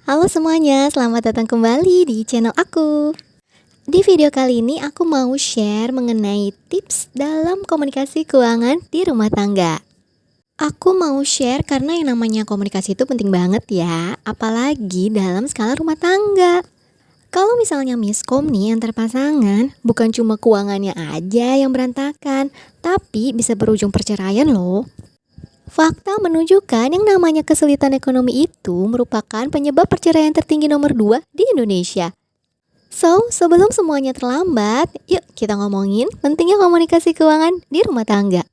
Halo semuanya, selamat datang kembali di channel aku. Di video kali ini aku mau share mengenai tips dalam komunikasi keuangan di rumah tangga. Aku mau share karena yang namanya komunikasi itu penting banget ya, apalagi dalam skala rumah tangga. Kalau misalnya miskom nih antar pasangan, bukan cuma keuangannya aja yang berantakan, tapi bisa berujung perceraian loh. Fakta menunjukkan yang namanya kesulitan ekonomi itu merupakan penyebab perceraian tertinggi nomor 2 di Indonesia. So, sebelum semuanya terlambat, yuk kita ngomongin pentingnya komunikasi keuangan di rumah tangga.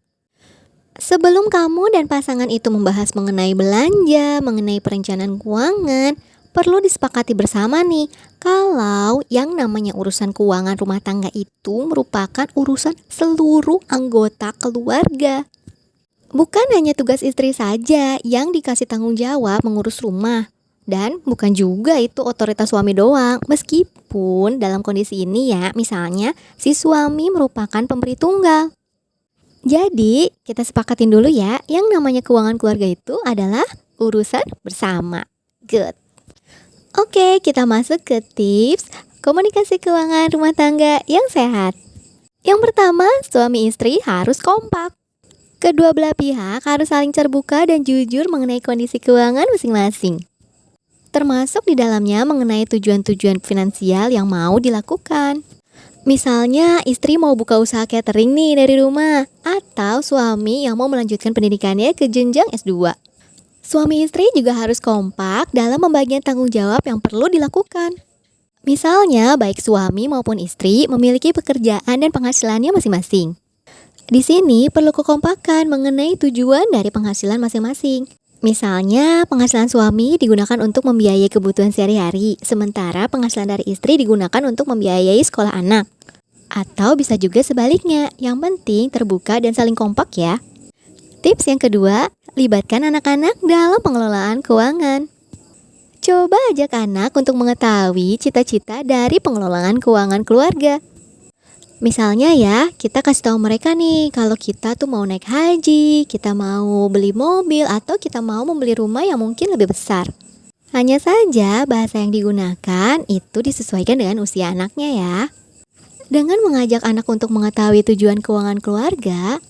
Sebelum kamu dan pasangan itu membahas mengenai belanja, mengenai perencanaan keuangan, perlu disepakati bersama nih, kalau yang namanya urusan keuangan rumah tangga itu merupakan urusan seluruh anggota keluarga. Bukan hanya tugas istri saja yang dikasih tanggung jawab mengurus rumah. Dan bukan juga itu otoritas suami doang. Meskipun dalam kondisi ini ya, misalnya si suami merupakan pemberi tunggal. Jadi kita sepakatin dulu ya, yang namanya keuangan keluarga itu adalah urusan bersama. Good. Oke, kita masuk ke tips komunikasi keuangan rumah tangga yang sehat. Yang pertama, suami istri harus kompak. Kedua belah pihak harus saling terbuka dan jujur mengenai kondisi keuangan masing-masing. Termasuk di dalamnya mengenai tujuan-tujuan finansial yang mau dilakukan. Misalnya istri mau buka usaha catering nih dari rumah, atau suami yang mau melanjutkan pendidikannya ke jenjang S2. Suami istri juga harus kompak dalam pembagian tanggung jawab yang perlu dilakukan. Misalnya baik suami maupun istri memiliki pekerjaan dan penghasilannya masing-masing. Di sini perlu kekompakan mengenai tujuan dari penghasilan masing-masing. Misalnya, penghasilan suami digunakan untuk membiayai kebutuhan sehari-hari, sementara penghasilan dari istri digunakan untuk membiayai sekolah anak. Atau bisa juga sebaliknya, yang penting terbuka dan saling kompak ya. Tips yang kedua, libatkan anak-anak dalam pengelolaan keuangan. Coba ajak anak untuk mengetahui cita-cita dari pengelolaan keuangan keluarga. Misalnya ya, kita kasih tahu mereka nih kalau kita tuh mau naik haji, kita mau beli mobil, atau kita mau membeli rumah yang mungkin lebih besar. Hanya saja bahasa yang digunakan itu disesuaikan dengan usia anaknya ya. Dengan mengajak anak untuk mengetahui tujuan keuangan keluarga,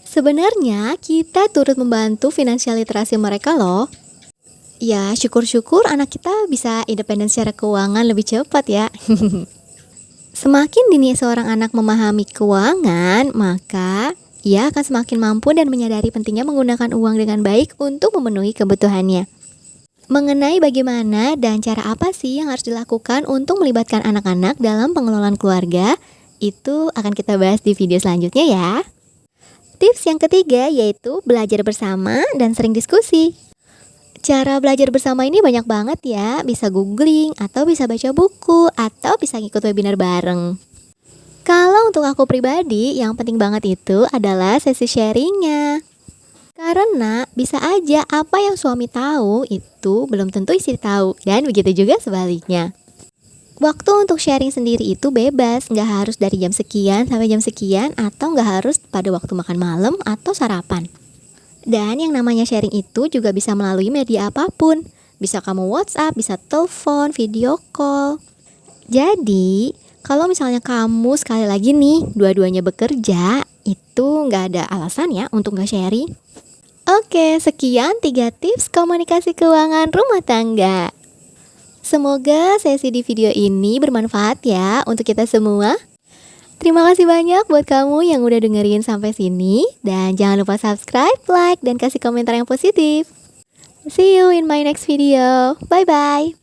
sebenarnya kita turut membantu finansial literasi mereka loh. Ya, syukur-syukur anak kita bisa independen secara keuangan lebih cepat ya. Semakin dini seorang anak memahami keuangan, maka ia akan semakin mampu dan menyadari pentingnya menggunakan uang dengan baik untuk memenuhi kebutuhannya. Mengenai bagaimana dan cara apa sih yang harus dilakukan untuk melibatkan anak-anak dalam pengelolaan keluarga, itu akan kita bahas di video selanjutnya ya. Tips yang ketiga yaitu belajar bersama dan sering diskusi. Cara belajar bersama ini banyak banget ya, bisa googling, atau bisa baca buku, atau bisa ngikut webinar bareng. Kalau untuk aku pribadi, yang penting banget itu adalah sesi sharingnya. Karena bisa aja apa yang suami tahu itu belum tentu istri tahu, dan begitu juga sebaliknya. Waktu untuk sharing sendiri itu bebas, nggak harus dari jam sekian sampai jam sekian, atau nggak harus pada waktu makan malam atau sarapan. Dan yang namanya sharing itu juga bisa melalui media apapun. Bisa kamu WhatsApp, bisa telepon, video call. Jadi, kalau misalnya kamu sekali lagi nih, dua-duanya bekerja, itu nggak ada alasan ya untuk nggak sharing. Oke, sekian 3 tips komunikasi keuangan rumah tangga. Semoga sesi di video ini bermanfaat ya untuk kita semua. Terima kasih banyak buat kamu yang udah dengerin sampai sini. Dan jangan lupa subscribe, like, dan kasih komentar yang positif. See you in my next video. Bye-bye.